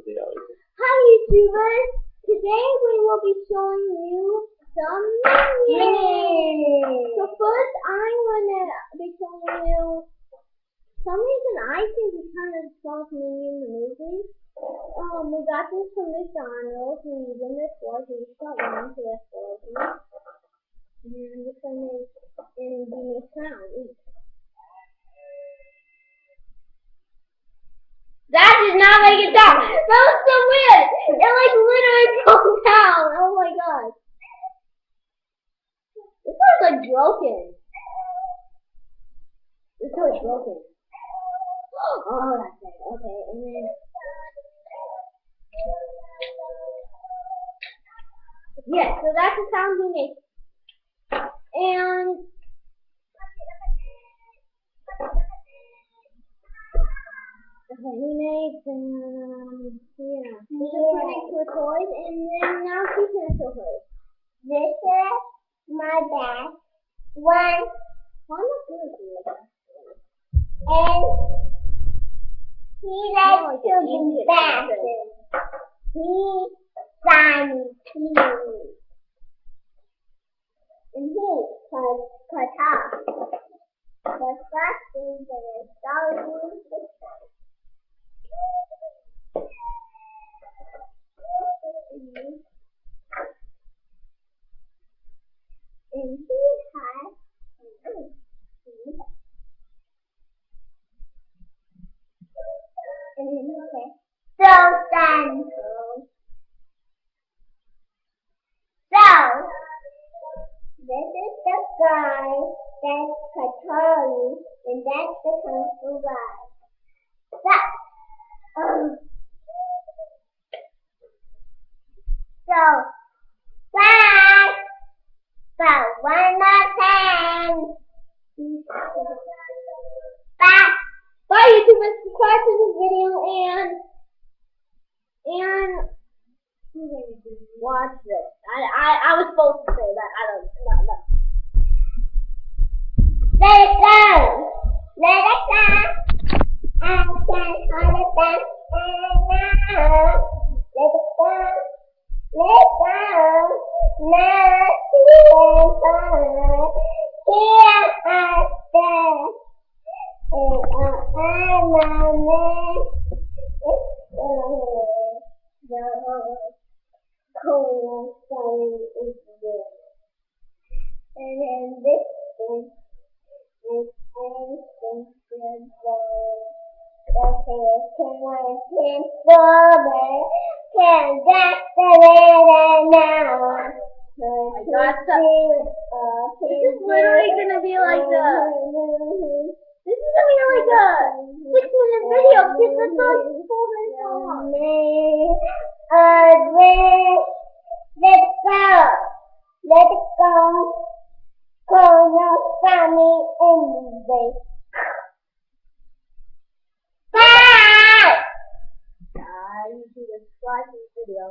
Hi YouTubers! Today we will be showing you some menus. So first I'm gonna be showing you some reason I think we kind of saw some menu in the movie. We got this from McDonald's. We used them this was we just got one, so that's 4 of them. And I'm just gonna make and give me a sound each. That did not make it down. That was so weird. It like literally broke down. Oh my god. This one's like broken. This one's broken. Oh, that's it. Okay, and then yeah, so that's the sound we make. And he makes, yeah, this is pretty cool toys, and then now she's gonna show hers. This is my bag. One. I'm not good at that. And he likes to be bathing. He's shiny too. And he cut off. The first thing that is so and he has so thankful. So this is the guy that's controlling, and that's the control guy. So bye. But one more time. Bye. Bye YouTubers, subscribe to this video and watch this. I was supposed to say that. I don't know. Let it go. Let it go. I can't hold it back. Let it go. Let it go. Nothing fun. Here I stand. And I'm a man. The cold sun is there. And then this is anything good. The hair can strawberry. Can just now. I got this is literally gonna be like this is gonna be like a 6-minute video because it's like 4 minutes long. Let's go. Let it go. Call your family anyway. Bye! You should subscribe to this video.